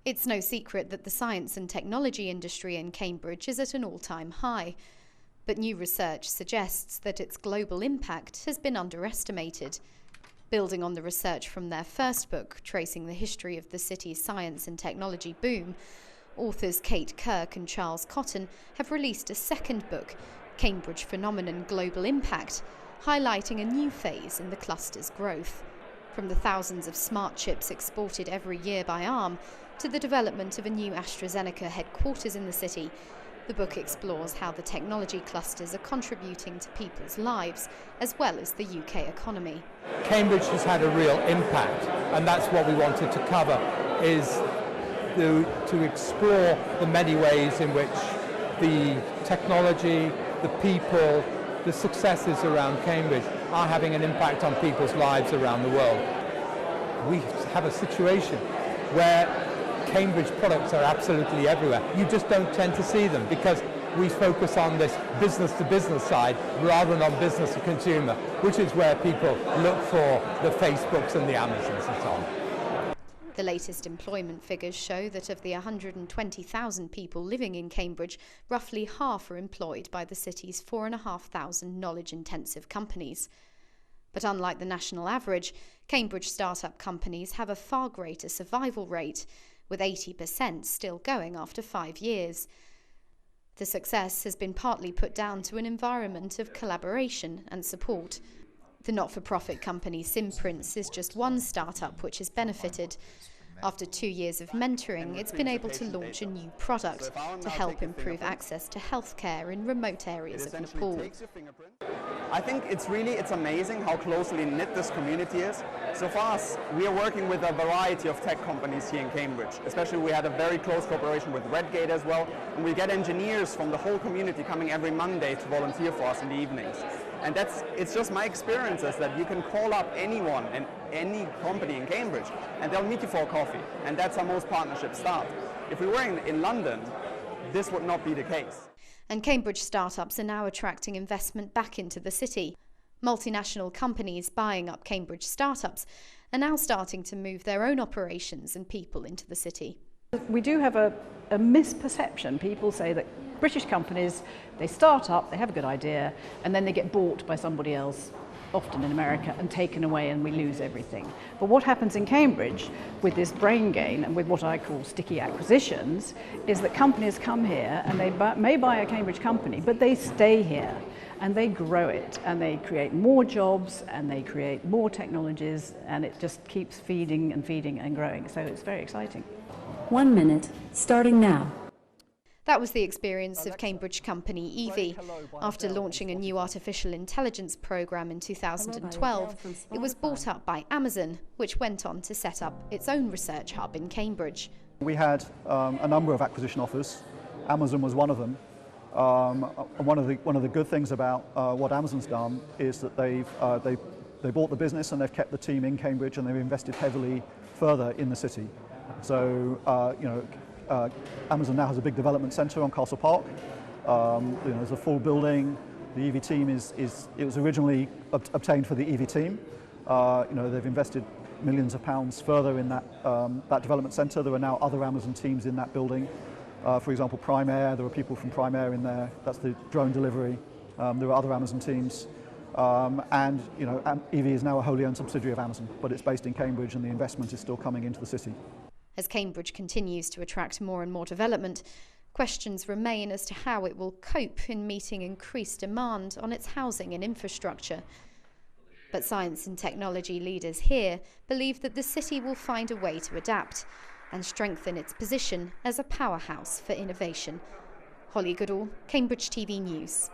It's no secret that the science and technology industry in Cambridge is at an all-time high, but new research suggests that its global impact has been underestimated. Building on the research from their first book, tracing the history of the city's science and technology boom, authors Kate Kirk and Charles Cotton have released a second book, Cambridge Phenomenon Global Impact, highlighting a new phase in the cluster's growth. From the thousands of smart chips exported every year by ARM to the development of a new AstraZeneca headquarters in the city, the book explores how the technology clusters are contributing to people's lives as well as the UK economy. Cambridge has had a real impact, and that's what we wanted to cover, is to explore the many ways in which the technology, the people, the successes around Cambridge are having an impact on people's lives around the world. We have a situation where Cambridge products are absolutely everywhere. You just don't tend to see them because we focus on this business-to-business side rather than on business-to-consumer, which is where people look for the Facebooks and the Amazons and so on. The latest employment figures show that of the 120,000 people living in Cambridge, roughly half are employed by the city's 4,500 knowledge-intensive companies. But unlike the national average, Cambridge startup companies have a far greater survival rate, with 80% still going after 5 years. The success has been partly put down to an environment of collaboration and support. The not-for-profit company Simprints is just one startup which has benefited. After 2 years of mentoring, it's been able to launch a new product to help improve access to healthcare in remote areas of Nepal. I think it's amazing how closely knit this community is. So for us, we are working with a variety of tech companies here in Cambridge. Especially we had a very close cooperation with Redgate as well. And we get engineers from the whole community coming every Monday to volunteer for us in the evenings. And it's just my experience is that you can call up anyone and any company in Cambridge and they'll meet you for a coffee. And that's how most partnerships start. If we were in London, this would not be the case. And Cambridge startups are now attracting investment back into the city. Multinational companies buying up Cambridge startups are now starting to move their own operations and people into the city. We do have a misperception. People say that British companies, they start up, they have a good idea, and then they get bought by somebody else, often in America, and taken away and we lose everything. But what happens in Cambridge with this brain gain and with what I call sticky acquisitions is that companies come here and they may buy a Cambridge company, but they stay here and they grow it and they create more jobs and they create more technologies and it just keeps feeding and feeding and growing. So it's very exciting. 1 minute, starting now. That was the experience of Cambridge company Evie. After launching a new artificial intelligence program in 2012, it was bought up by Amazon, which went on to set up its own research hub in Cambridge. We had a number of acquisition offers. Amazon was one of them. One of the good things about what Amazon's done is that they bought the business and they've kept the team in Cambridge and they've invested heavily further in the city. So Amazon now has a big development centre on Castle Park. There's a full building. The EV team it was originally obtained for the EV team. They've invested millions of pounds further in that development centre. There are now other Amazon teams in that building. For example, Prime Air, there are people from Prime Air in there. That's the drone delivery. There are other Amazon teams. EV is now a wholly owned subsidiary of Amazon, but it's based in Cambridge and the investment is still coming into the city. As Cambridge continues to attract more and more development, questions remain as to how it will cope in meeting increased demand on its housing and infrastructure. But science and technology leaders here believe that the city will find a way to adapt and strengthen its position as a powerhouse for innovation. Holly Goodall, Cambridge TV News.